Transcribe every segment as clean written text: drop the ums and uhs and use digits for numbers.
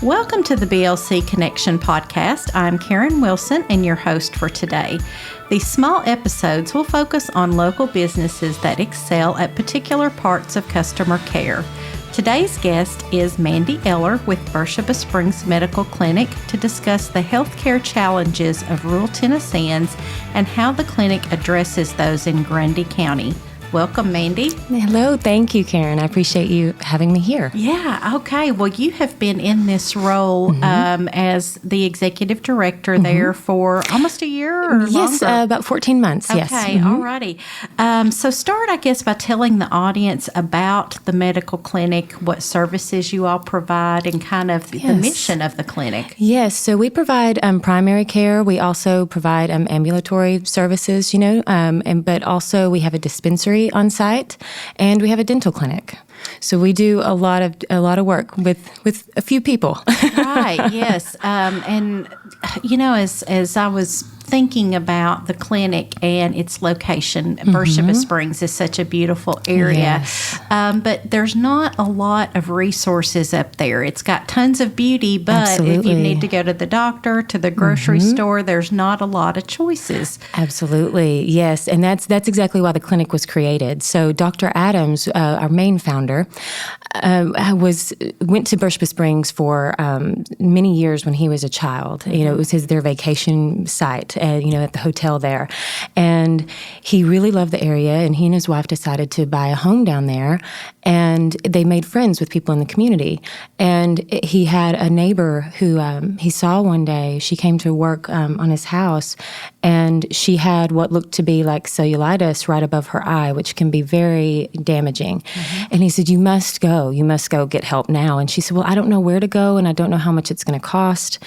Welcome to the BLC Connection podcast. I'm Karen Wilson and your host for today. These small episodes will focus on local businesses that excel at particular parts of customer care. Today's guest is Mandy Eller with Beersheba Springs Medical Clinic to discuss the healthcare challenges of rural Tennesseans and how the clinic addresses those in Grundy County. Welcome, Mandy. Hello. Thank you, Karen. I appreciate you having me here. Yeah. Okay. Well, you have been in this role as the executive director there for almost a year or Yes, longer? about 14 months, yes. Okay. All righty. So start, I guess, by telling the audience about the medical clinic, what services you all provide, and kind of the mission of the clinic. Yes. So we provide primary care. We also provide ambulatory services, but also we have a dispensary on site, and we have a dental clinic. So we do a lot of work with a few people. Right. Yes. And as I was thinking about the clinic and its location, Beersheba Springs is such a beautiful area, Yes. But there's not a lot of resources up there. It's got tons of beauty, but if you need to go to the doctor, to the grocery store, there's not a lot of choices. Absolutely, yes, and that's exactly why the clinic was created. So Dr. Adams, our main founder, went to Beersheba Springs for many years when he was a child. It was their vacation site, at the hotel there, and he really loved the area. And he and his wife decided to buy a home down there, and they made friends with people in the community. And he had a neighbor who he saw one day. She came to work on his house, and she had what looked to be like cellulitis right above her eye, which can be very damaging. And he said, you must go get help now. And she said, well, I don't know where to go, and I don't know how much it's going to cost.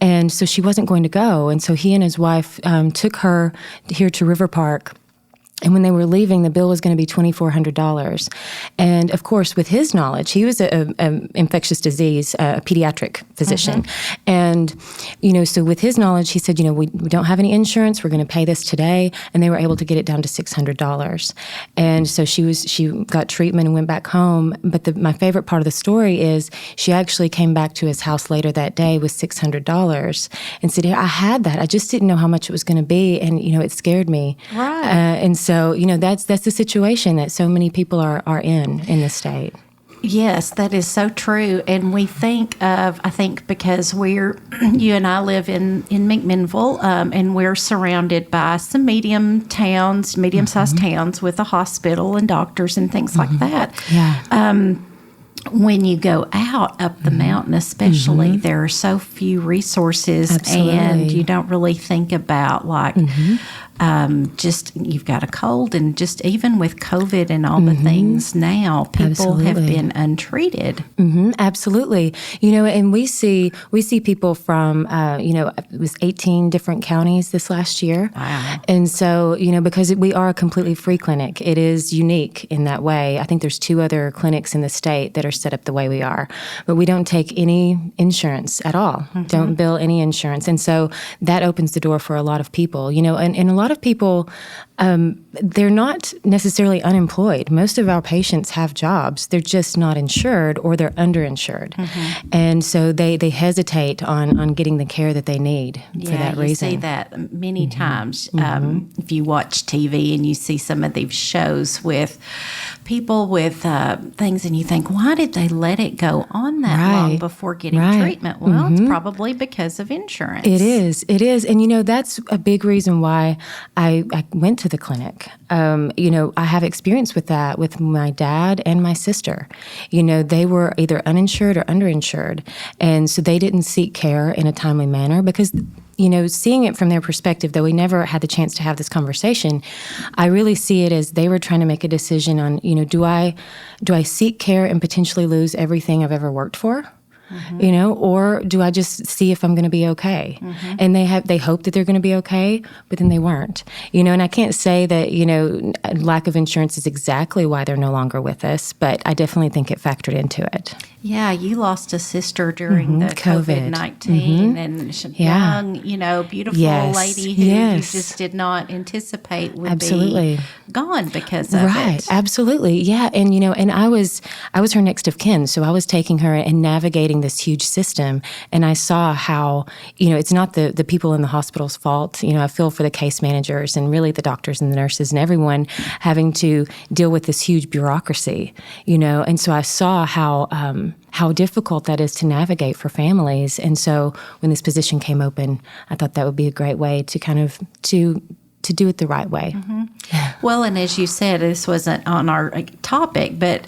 And so she wasn't going to go. And so he and his wife took her here to River Park. And when they were leaving, the bill was going to be $2,400. And of course, with his knowledge, he was an infectious disease, a pediatric physician. And, so with his knowledge, he said, we don't have any insurance. We're going to pay this today. And they were able to get it down to $600. And so she got treatment and went back home. But my favorite part of the story is she actually came back to his house later that day with $600 and said, I had that. I just didn't know how much it was going to be. And, it scared me. Right. And so, that's the situation that so many people are in the state. Yes, that is so true. And we I think because you and I live in McMinnville, and we're surrounded by some medium-sized towns with a hospital and doctors and things like that. Yeah. When you go out up the mountain, especially, there are so few resources. Absolutely. And you don't really think about just you've got a cold, and just even with COVID and all the things now, people have been untreated. Absolutely. And we see people from, it was 18 different counties this last year. Wow. And so, because we are a completely free clinic, it is unique in that way. I think there's 2 other clinics in the state that are set up the way we are, but we don't take any insurance at all. Don't bill any insurance. And so that opens the door for a lot of people, and a lot of people, they're not necessarily unemployed. Most of our patients have jobs. They're just not insured, or they're underinsured. And so they hesitate on getting the care that they need for that reason. You see that many times. If you watch TV and you see some of these shows with people with things, and you think, why did they let it go on that long before getting treatment? Well, it's probably because of insurance. It is. And, that's a big reason why I went to the clinic. I have experience with that with my dad and my sister. They were either uninsured or underinsured. And so they didn't seek care in a timely manner because, seeing it from their perspective, though we never had the chance to have this conversation, I really see it as they were trying to make a decision on, do I seek care and potentially lose everything I've ever worked for? Or do I just see if I'm going to be okay? And they hope that they're going to be okay, but then they weren't. And I can't say that, lack of insurance is exactly why they're no longer with us, but I definitely think it factored into it. Yeah, you lost a sister during the COVID-19 and young, beautiful lady who you just did not anticipate would be gone because of it. Right, absolutely. Yeah, and and I was her next of kin, so I was taking her and navigating this huge system, and I saw how, it's not the people in the hospital's fault. I feel for the case managers and really the doctors and the nurses and everyone having to deal with this huge bureaucracy, and so I saw how difficult that is to navigate for families. And so when this position came open, I thought that would be a great way to kind of to do it the right way. Well, and as you said, this wasn't on our topic, but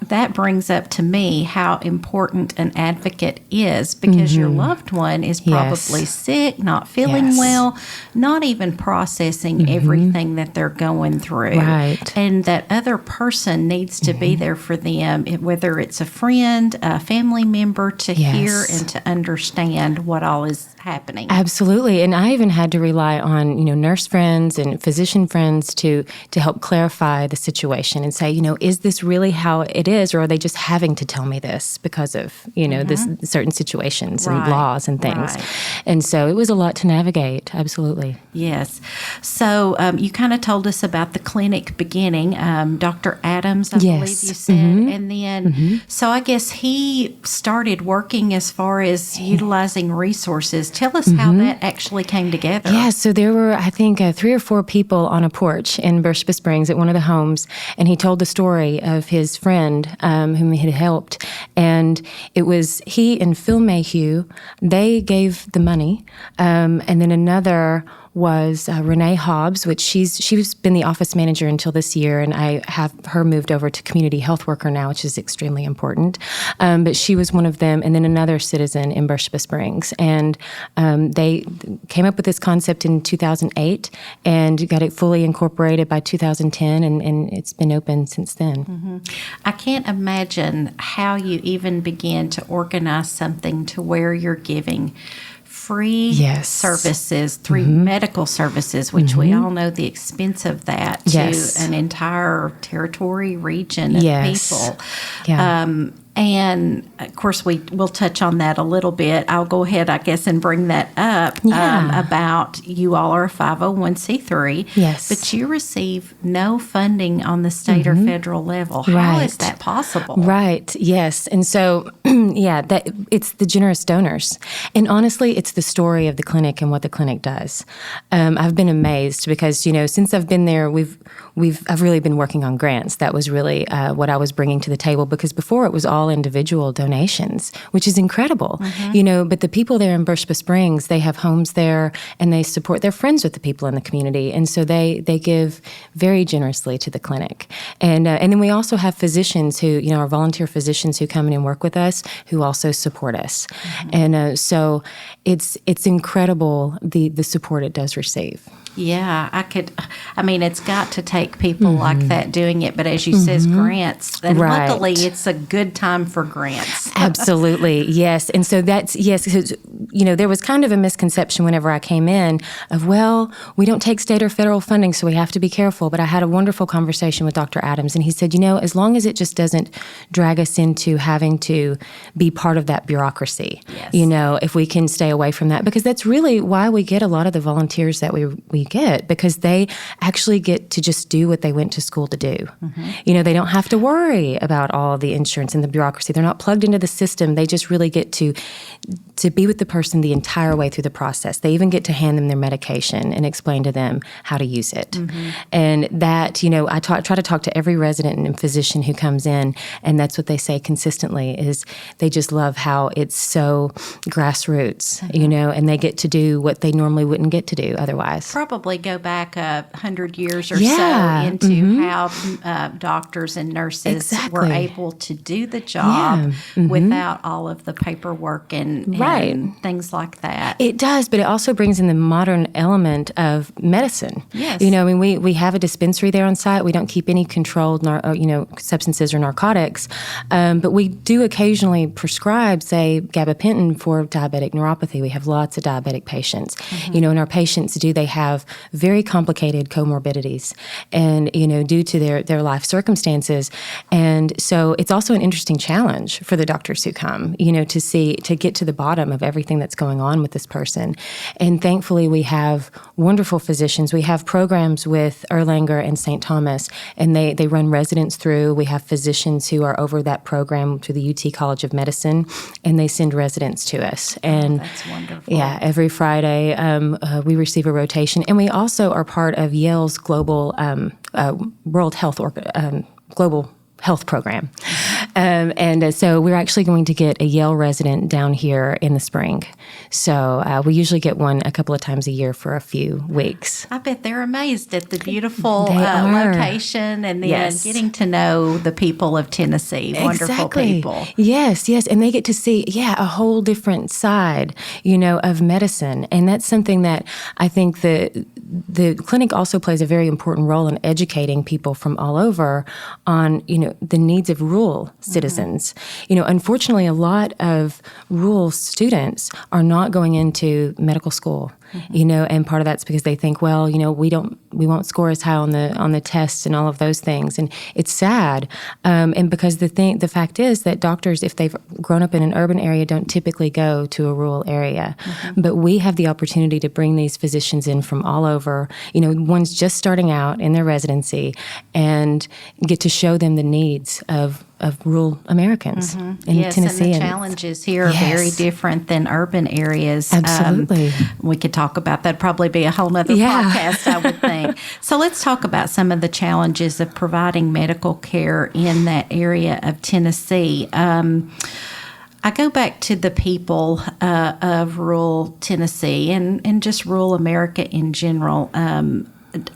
that brings up to me how important an advocate is, because your loved one is probably sick, not feeling well, not even processing everything that they're going through. Right. And that other person needs to be there for them, whether it's a friend, a family member, to hear and to understand what all is happening. Absolutely. And I even had to rely on, nurse friends and physician friends to help clarify the situation and say, is this really how it is, or are they just having to tell me this because of, this certain situations and laws and things. Right. And so it was a lot to navigate. Absolutely. Yes. So you kind of told us about the clinic beginning, Dr. Adams, I believe you said. And then, so I guess he started working as far as utilizing resources. Tell us how that actually came together. Yeah, so there were, I think, 3 or 4 people on a porch in Beersheba Springs at one of the homes, and he told the story of his friend whom he had helped. And it was he and Phil Mayhew. They gave the money. And then another was Renee Hobbs, which she's been the office manager until this year, and I have her moved over to community health worker now, which is extremely important. But she was one of them, and then another citizen in Beersheba Springs. And they came up with this concept in 2008 and got it fully incorporated by 2010, and it's been open since then. I can't imagine how you even begin to organize something to where you're giving free services, medical services, which we all know the expense of that to an entire territory, region of people. Yeah. And, of course, we'll touch on that a little bit. I'll go ahead, I guess, and bring that up about you all are a 501c3. Yes. But you receive no funding on the state or federal level. How is that possible? Right, yes. And so, that it's the generous donors. And honestly, it's the story of the clinic and what the clinic does. I've been amazed because, since I've been there, I've really been working on grants. That was really what I was bringing to the table, because before it was all individual donations, which is incredible. But the people there in Beersheba Springs, they have homes there, and they support their friends with the people in the community, and so they give very generously to the clinic. And then we also have physicians who, our volunteer physicians who come in and work with us, who also support us. And so it's incredible the support it does receive. Yeah, it's got to take people like that doing it. But as you says, grants. And luckily, it's a good time for grants. Absolutely, yes. And so because, there was kind of a misconception whenever I came in of, we don't take state or federal funding, so we have to be careful. But I had a wonderful conversation with Dr. Adams, and he said, as long as it just doesn't drag us into having to be part of that bureaucracy, if we can stay away from that, because that's really why we get a lot of the volunteers that we get, because they actually get to just do what they went to school to do. They don't have to worry about all the insurance and the bureaucracy. They're not plugged into the system. They just really get to be with the person the entire way through the process. They even get to hand them their medication and explain to them how to use it. And that, I try to talk to every resident and physician who comes in, and that's what they say consistently, is they just love how it's so grassroots, and they get to do what they normally wouldn't get to do otherwise. Probably go back 100 years or so into how doctors and nurses were able to do the job without all of the paperwork and things things like that. It does, but it also brings in the modern element of medicine. Yes. I mean, we have a dispensary there on site. We don't keep any controlled, substances or narcotics, but we do occasionally prescribe, say, gabapentin for diabetic neuropathy. We have lots of diabetic patients. And our patients, they have very complicated comorbidities, and due to their life circumstances, and so it's also an interesting challenge for the doctors who come, to get to the bottom of everything that's going on with this person. And thankfully, we have wonderful physicians. We have programs with Erlanger and St. Thomas, and they run residents through. We have physicians who are over that program through the UT College of Medicine, and they send residents to us. And that's wonderful. Yeah, every Friday we receive a rotation, and we also are part of Yale's global global health program. So we're actually going to get a Yale resident down here in the spring. So we usually get one a couple of times a year for a few weeks. I bet they're amazed at the beautiful location and then getting to know the people of Tennessee. Wonderful people. Yes. And they get to see, a whole different side, of medicine. And that's something that I think the clinic also plays a very important role in educating people from all over on, the needs of rural citizens. Unfortunately, a lot of rural students are not going into medical school. And part of that's because they think, well, we won't score as high on the tests and all of those things, and it's sad. And because the fact is that doctors, if they've grown up in an urban area, don't typically go to a rural area. But we have the opportunity to bring these physicians in from all over. One's just starting out in their residency, and get to show them the needs of rural Americans in Tennessee. And the challenges here are very different than urban areas. Absolutely. We could talk about that. Probably be a whole nother podcast, I would think. So let's talk about some of the challenges of providing medical care in that area of Tennessee. I go back to the people of rural Tennessee and just rural America in general.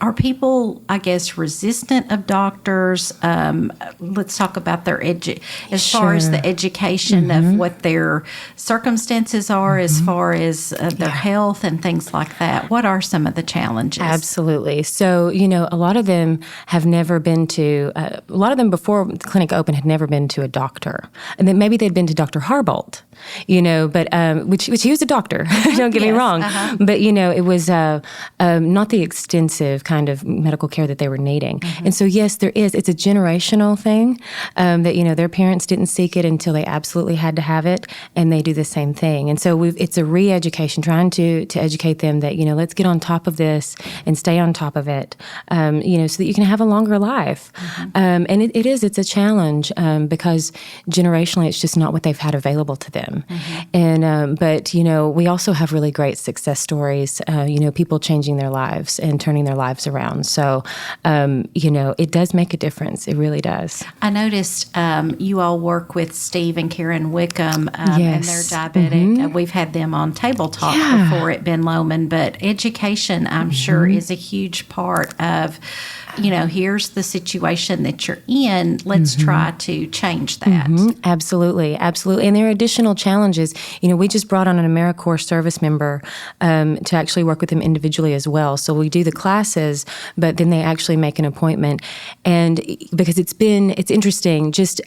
Are people, I guess, resistant of doctors? Let's talk about their far as the education of what their circumstances are, as far as their health and things like that. What are some of the challenges? Absolutely. So, a lot of them have never been to, a lot of them before the clinic opened had never been to a doctor. And then maybe they'd been to Dr. Harbolt, but which he was a doctor, don't get me wrong. But, it was not the extensive kind of medical care that they were needing. And so, yes, it's a generational thing that, their parents didn't seek it until they absolutely had to have it, and they do the same thing. And so it's a re-education, trying to educate them that, let's get on top of this and stay on top of it, so that you can have a longer life. And it's a challenge because generationally it's just not what they've had available to them. And but, we also have really great success stories, people changing their lives and turning their lives around. So, it does make a difference. It really does. I noticed you all work with Steve and Karen Wickham, and they're diabetic. We've had them on Table Talk before at Ben Lomond, but education, I'm sure, is a huge part of, here's the situation that you're in. Let's try to change that. Absolutely. And there are additional challenges. We just brought on an AmeriCorps service member to actually work with them individually as well. So we do the classes, but then they actually make an appointment. And because it's interesting, just,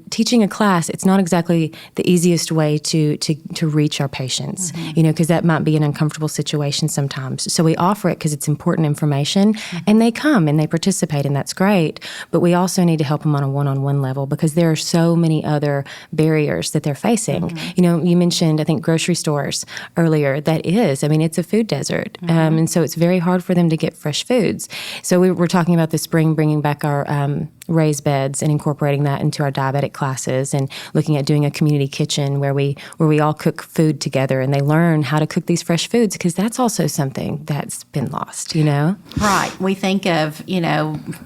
teaching a class, it's not exactly the easiest way to reach our patients, because that might be an uncomfortable situation sometimes. So we offer it because it's important information, and they come and they participate, and that's great. But we also need to help them on a one-on-one level because there are so many other barriers that they're facing. You mentioned, I think, grocery stores earlier. It's a food desert. And so it's very hard for them to get fresh foods. So we're talking about this spring bringing back our raised beds and incorporating that into our diabetic classes, and looking at doing a community kitchen where we all cook food together and they learn how to cook these fresh foods, because that's also something that's been lost, Right. We think of,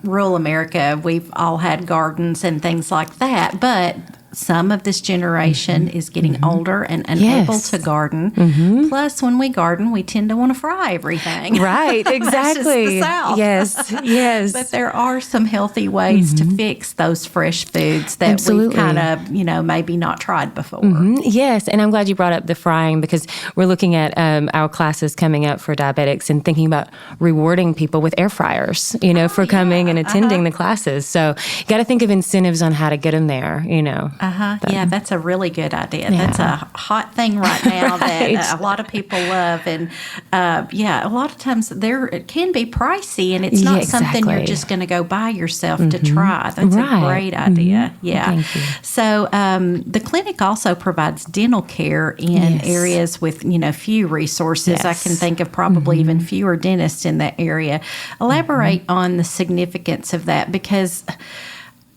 rural America, we've all had gardens and things like that, but some of this generation is getting older and unable to garden. Plus, when we garden, we tend to want to fry everything. Right, exactly. That's just the South. Yes. But there are some healthy ways to fix those fresh foods that we've kind of, maybe not tried before. Yes, and I'm glad you brought up the frying, because we're looking at our classes coming up for diabetics and thinking about rewarding people with air fryers, for coming and attending the classes. So you got to think of incentives on how to get them there, Yeah, that's a really good idea. Yeah. That's a hot thing right now that a lot of people love. And a lot of times it can be pricey, and it's not something you're just going to go buy yourself to try. That's a great idea. Yeah. Thank you. So the clinic also provides dental care in areas with, few resources. I can think of probably even fewer dentists in that area. Elaborate on the significance of that, because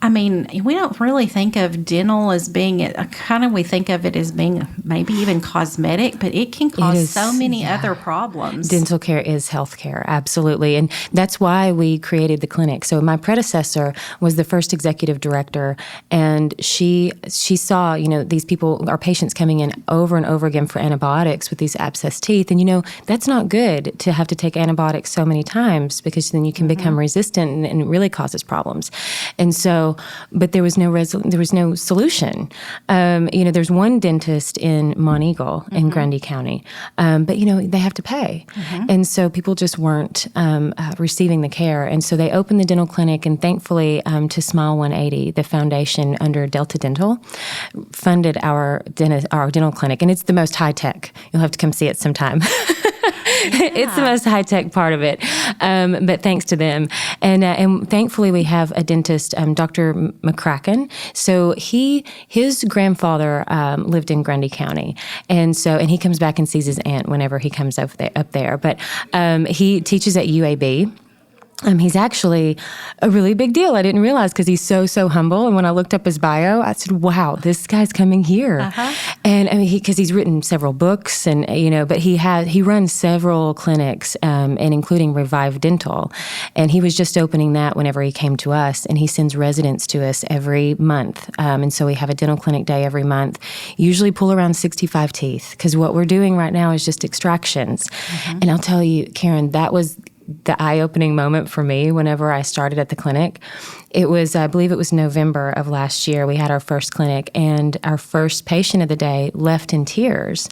we don't really think of dental as being, we think of it as being maybe even cosmetic, but it can cause so many other problems. Dental care is health care, absolutely. And that's why we created the clinic. So my predecessor was the first executive director, and she saw, these people, our patients coming in over and over again for antibiotics with these abscessed teeth. And, that's not good to have to take antibiotics so many times, because then you can become resistant, and it really causes problems. And so, but there was no solution. There's one dentist in Monteagle in Grundy County, but they have to pay, and so people just weren't receiving the care. And so they opened the dental clinic, and thankfully, to Smile 180, the foundation under Delta Dental, funded our dental clinic, and it's the most high tech. You'll have to come see it sometime. It's the most high-tech part of it, but thanks to them. And thankfully, we have a dentist, Dr. McCracken. So his grandfather lived in Grundy County, and he comes back and sees his aunt whenever he comes up there. But he teaches at UAB. He's actually a really big deal. I didn't realize, because he's so humble. And when I looked up his bio, I said, "Wow, this guy's coming here." And because he's written several books, and but he runs several clinics, and including Revive Dental. And he was just opening that whenever he came to us, and he sends residents to us every month. And so we have a dental clinic day every month. Usually pull around 65 teeth, because what we're doing right now is just extractions. And I'll tell you, Karen, that was the eye-opening moment for me whenever I started at the clinic. It was, I believe it was November of last year, we had our first clinic, and our first patient of the day left in tears.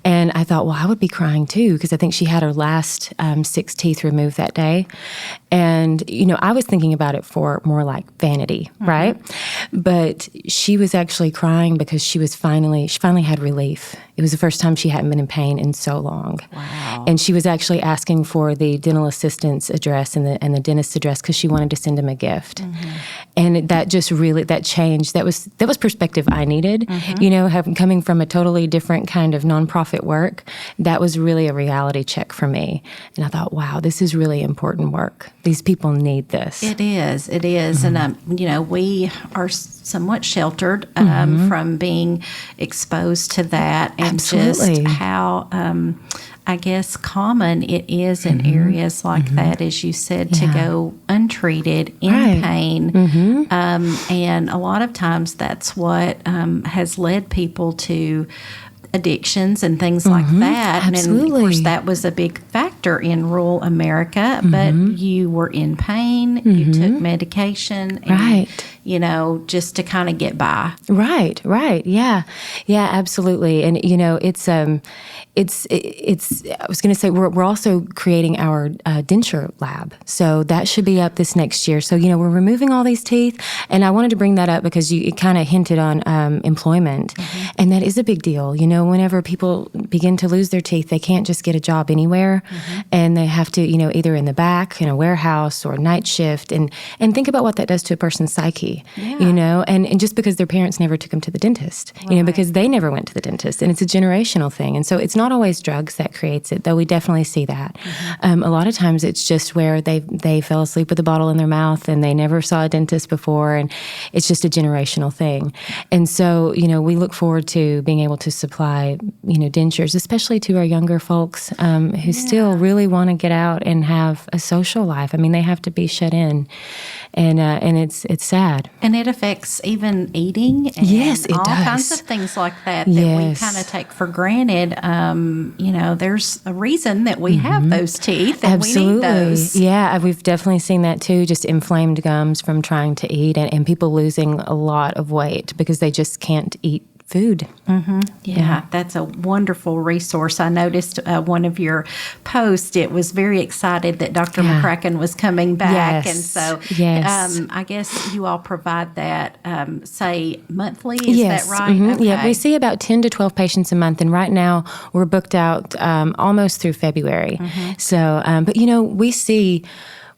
And I thought, well, I would be crying too, because I think she had her last 6 teeth removed that day. And, I was thinking about it for more like vanity, right? But she was actually crying because she finally had relief. It was the first time she hadn't been in pain in so long. Wow. And she was actually asking for the dental assistant's address and the dentist's address, because she wanted to send him a gift. And that just really, that changed. That was perspective I needed. Coming from a totally different kind of nonprofit work, that was really a reality check for me. And I thought, wow, this is really important work. These people need this. It is. And, we are somewhat sheltered from being exposed to that, and just how, I guess, common it is in areas like that, as you said, to go untreated in pain. And a lot of times that's what has led people to addictions and things like that. Absolutely. And of course, that was a big factor in rural America, but you were in pain, you took medication, and, just to kind of get by. Right. Yeah, absolutely. And, it's I was going to say, we're also creating our denture lab. So that should be up this next year. So, we're removing all these teeth. And I wanted to bring that up because it kind of hinted on employment. And that is a big deal. Whenever people begin to lose their teeth, they can't just get a job anywhere. And they have to, either in the back, in a warehouse or night shift. And think about what that does to a person's psyche, and just because their parents never took them to the dentist, because they never went to the dentist. And it's a generational thing. And so it's not always drugs that creates it, though we definitely see that. A lot of times it's just where they fell asleep with a bottle in their mouth and they never saw a dentist before, and it's just a generational thing. And so, we look forward to being able to supply, dentures features, especially to our younger folks who still really want to get out and have a social life. I mean, they have to be shut in, and it's sad. And it affects even eating and Yes, it all does. kinds of things like that we Yes. kind of take for granted. There's a reason that we have those teeth and we need those. Yeah, we've definitely seen that too, just inflamed gums from trying to eat and people losing a lot of weight because they just can't eat food. Yeah, that's a wonderful resource. I noticed one of your posts. It was very excited that Dr. McCracken was coming back. Yes. And so I guess you all provide that, say, monthly. Is that right? Okay. Yeah, we see about 10 to 12 patients a month. And right now we're booked out almost through February. So, but,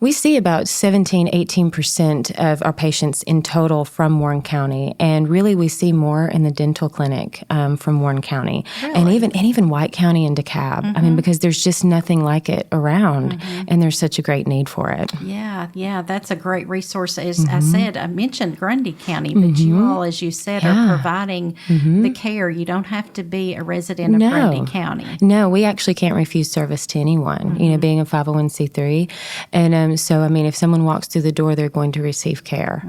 we see about 17, 18% of our patients in total from Warren County, and really we see more in the dental clinic from Warren County, and even White County and DeKalb. I mean, because there's just nothing like it around, and there's such a great need for it. Yeah, that's a great resource. As I said, I mentioned Grundy County, but you all, as you said, are providing the care. You don't have to be a resident of Grundy County. No, we actually can't refuse service to anyone, being a 501c3. And so, I mean, if someone walks through the door, they're going to receive care.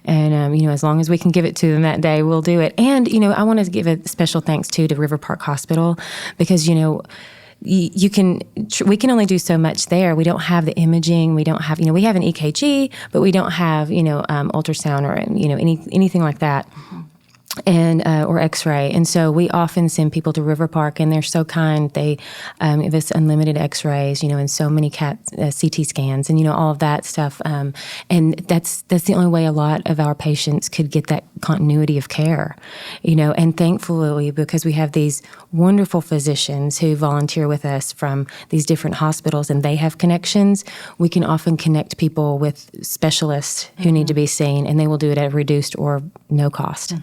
And, as long as we can give it to them that day, we'll do it. And, I want to give a special thanks, too, to River Park Hospital because, we can only do so much there. We don't have the imaging. We don't have, we have an EKG, but we don't have, ultrasound or, anything like that. And or X-ray, and so we often send people to River Park, and they're so kind. They give us unlimited X-rays, and so many CT scans, and all of that stuff. And that's the only way a lot of our patients could get that continuity of care, And thankfully, because we have these wonderful physicians who volunteer with us from these different hospitals, and they have connections, we can often connect people with specialists who need to be seen, and they will do it at reduced or no cost.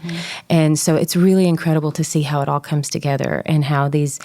And so it's really incredible to see how it all comes together and how these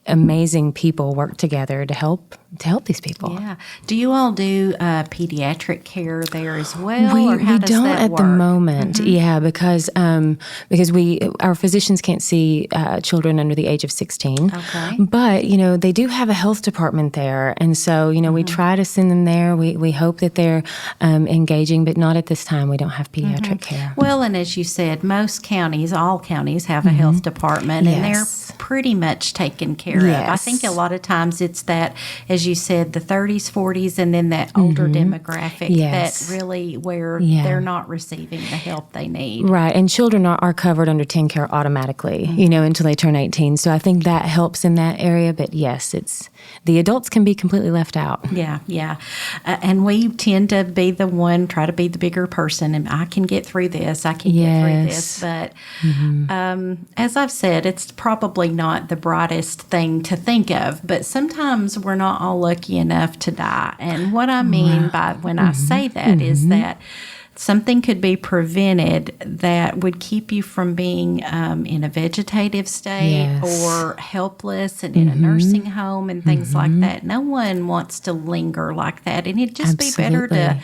amazing people work together to help these people. Yeah. Do you all do pediatric care there as well? Or how we does don't that at work? the moment. Yeah, because our physicians can't see children under the age of 16. Okay. But they do have a health department there, and so we try to send them there. We hope that they're engaging, but not at this time. We don't have pediatric care. Well, and as you said, all counties have a health department, and they're pretty much taken care of. I think a lot of times it's that, as you said, the 30s, 40s, and then that older demographic that really where they're not receiving the help they need. Right, and children are covered under TennCare automatically, until they turn 18. So I think that helps in that area. But yes, the adults can be completely left out. Yeah. And we tend to be the one, try to be the bigger person, and I can get through this. I can get through this. But as I've said, it's probably not the brightest thing to think of, but sometimes we're not all lucky enough to die. And what I mean by when I say that is that something could be prevented that would keep you from being in a vegetative state or helpless and in a nursing home and things like that. No one wants to linger like that. And it'd just be better to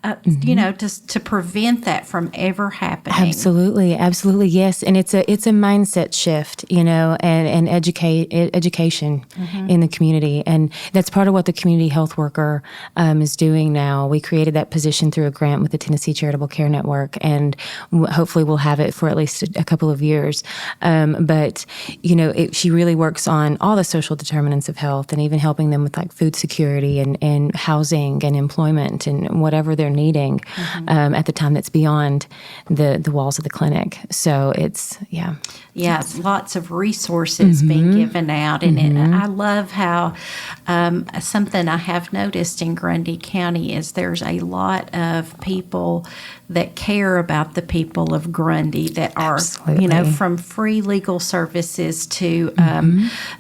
to prevent that from ever happening. Absolutely, yes, and it's a mindset shift, and education in the community, and that's part of what the community health worker is doing now. We created that position through a grant with the Tennessee Charitable Care Network, and hopefully we'll have it for at least a couple of years. But she really works on all the social determinants of health, and even helping them with like food security and housing and employment and whatever they're needing at the time that's beyond the walls of the clinic. So it's lots of resources being given out, and I love how something I have noticed in Grundy County is there's a lot of people that care about the people of Grundy that are from free legal services to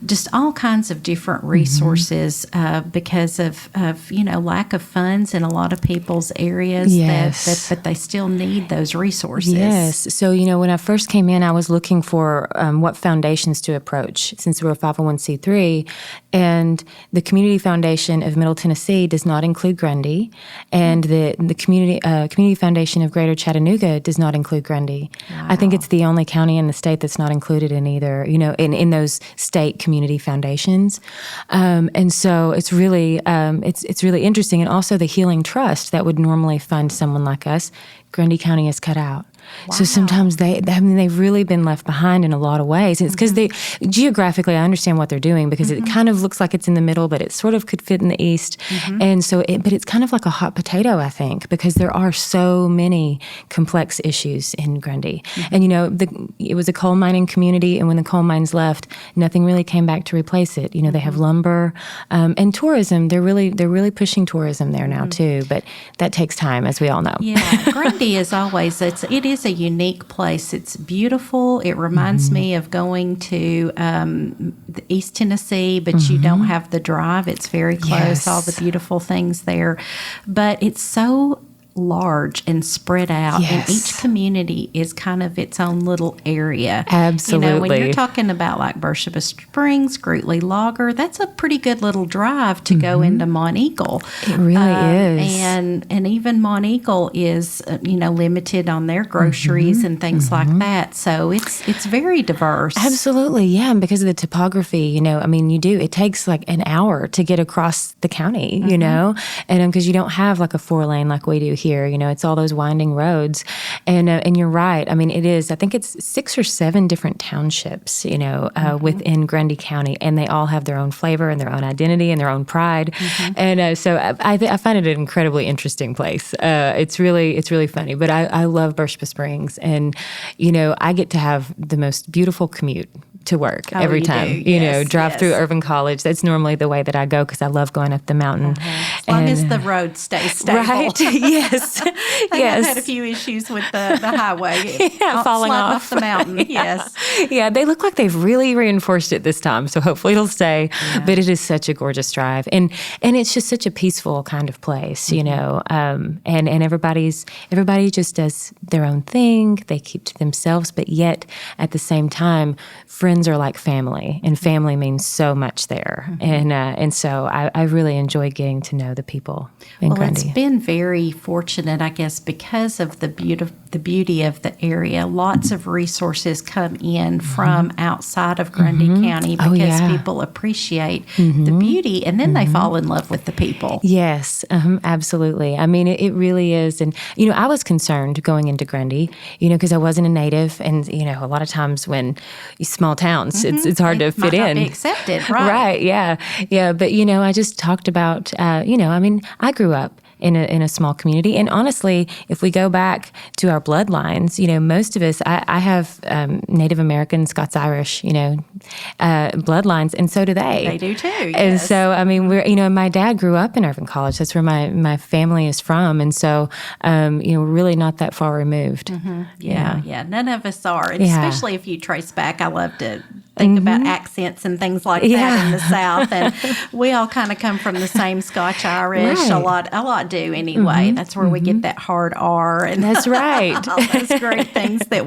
just all kinds of different resources because of lack of funds in a lot of people's areas but they still need those resources. Yes. So, when I first came in, I was looking for what foundations to approach since we're a 501c3. And the Community Foundation of Middle Tennessee does not include Grundy, and the Community Foundation of Greater Chattanooga does not include Grundy. Wow. I think it's the only county in the state that's not included in either, in those state community foundations. And so it's really it's really interesting. And also the Healing Trust that would normally fund someone like us, Grundy County is cut out. Wow. So sometimes they've really been left behind in a lot of ways. And it's because they geographically, I understand what they're doing because it kind of looks like it's in the middle, but it sort of could fit in the east. And so, but it's kind of like a hot potato, I think, because there are so many complex issues in Grundy. And it was a coal mining community, and when the coal mines left, nothing really came back to replace it. They have lumber and tourism. They're really pushing tourism there now too, but that takes time, as we all know. Yeah, Grundy is always it is a unique place. It's beautiful. It reminds me of going to the East Tennessee, but you don't have the drive. It's very close. Yes. All the beautiful things there, but it's so large and spread out, Yes. and each community is kind of its own little area. Absolutely. When you're talking about like Beersheba Springs, Grootley Logger, that's a pretty good little drive to go into Monteagle. It really is. And even Monteagle is limited on their groceries and things like that. So it's very diverse. Absolutely, yeah. And because of the topography, it takes like an hour to get across the county, and because you don't have like a 4-lane like we do here. It's all those winding roads, and you're right. it is. I think it's 6 or 7 different townships, within Grundy County, and they all have their own flavor and their own identity and their own pride. And so I find it an incredibly interesting place. It's really funny. But I love Beersheba Springs, and I get to have the most beautiful commute to work every time. Drive through Irvin College. That's normally the way that I go because I love going up the mountain. As long as the road stays stable. Right, yes. I've had a few issues with the highway. Falling off the mountain, yes. Yeah, they look like they've really reinforced it this time, so hopefully it'll stay. Yeah. But it is such a gorgeous drive. And it's just such a peaceful kind of place, and everybody just does their own thing. They keep to themselves, but yet at the same time, friends are like family, and family means so much there. And so I really enjoy getting to know the people in Grundy. It's been very fortunate, I guess, because of the beauty of the area. Lots of resources come in from outside of Grundy County because people appreciate the beauty, and then they fall in love with the people. Yes, absolutely. It really is. And, I was concerned going into Grundy, because I wasn't a native, and, a lot of times when small towns, it's hard to fit in. Might not be accepted, right? Right, yeah. But, I just talked about, I grew up in a small community. And honestly, if we go back to our bloodlines, most of us, I have Native American, Scots-Irish, bloodlines, and so do they. They do too, yes. And so, we're, my dad grew up in Irvin College. That's where my family is from. And so, we're really not that far removed. Yeah. None of us are. And especially if you trace back, I love to think about accents and things like that in the South. And we all kind of come from the same Scotch-Irish. Right. A lot do anyway. That's where we get that hard R. And that's right. all those great things that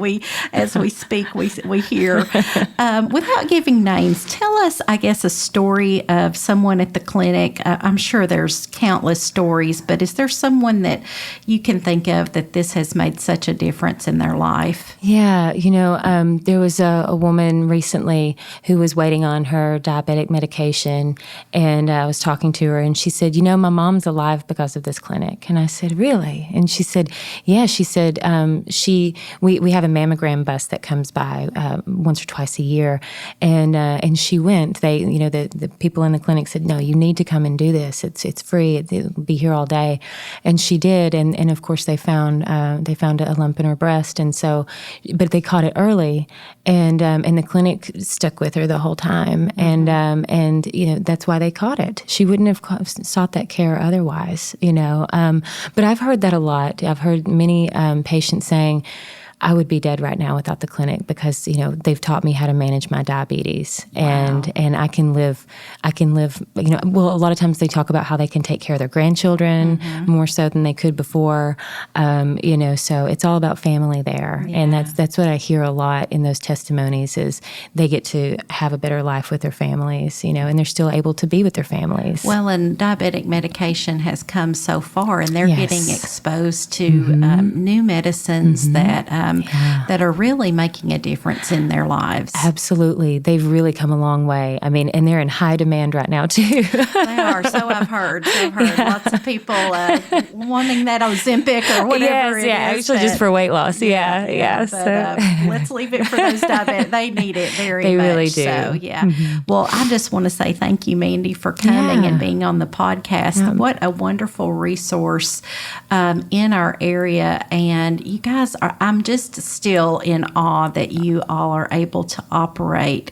as we speak, we hear. Without giving names, tell us, I guess, a story of someone at the clinic. I'm sure there's countless stories, but is there someone that you can think of that this has made such a difference in their life? Yeah, there was a woman recently who was waiting on her diabetic medication, and I was talking to her, and she said, my mom's alive because of this clinic. And I said, really? And she said, yeah. She said, we have a mammogram bus that comes by once or twice a year, and she went. They, the people in the clinic said, no, you need to come and do this. It's free. It'll be here all day. And she did, and of course they found a lump in her breast, and so, but they caught it early, and the clinic stuck with her the whole time, and that's why they caught it. She wouldn't have sought that care otherwise, but I've heard that a lot. I've heard many patients saying, I would be dead right now without the clinic because, they've taught me how to manage my diabetes. Wow. And I can live, a lot of times they talk about how they can take care of their grandchildren more so than they could before, so it's all about family there. Yeah. And that's what I hear a lot in those testimonies is they get to have a better life with their families, and they're still able to be with their families. Well, and diabetic medication has come so far, and they're getting exposed to new medicines that are really making a difference in their lives. Absolutely. They've really come a long way. I mean, and they're in high demand right now, too. They are. So I've heard. Lots of people wanting that Ozempic or whatever it is. Actually just for weight loss. But let's leave it for those diabetics. They need it very much. They really do. So, Well, I just want to say thank you, Mandy, for coming and being on the podcast. What a wonderful resource in our area. And you guys I'm just still in awe that you all are able to operate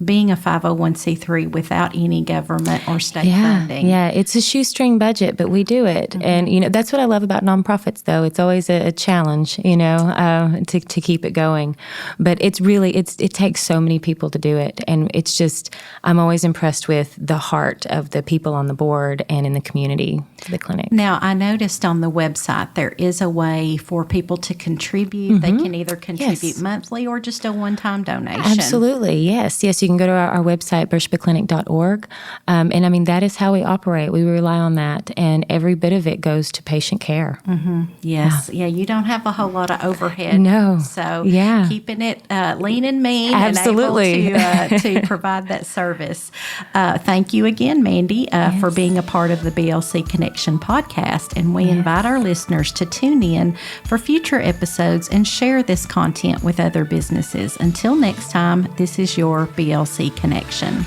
being a 501c3 without any government or state funding. Yeah, it's a shoestring budget, but we do it. And, that's what I love about nonprofits, though. It's always a challenge, to keep it going. But it's really, it takes so many people to do it. And it's just, I'm always impressed with the heart of the people on the board and in the community to the clinic. Now, I noticed on the website there is a way for people to contribute. They can either contribute monthly or just a one-time donation. Absolutely, yes. You can go to our website, beershebaclinic.org. And I mean, that is how we operate. We rely on that. And every bit of it goes to patient care. Yes. Yeah, you don't have a whole lot of overhead. No. So keeping it lean and mean Absolutely. and able to provide that service. Thank you again, Mandy, for being a part of the BLC Connection podcast. And we invite our listeners to tune in for future episodes and share this content with other businesses. Until next time, this is your BLC Connection.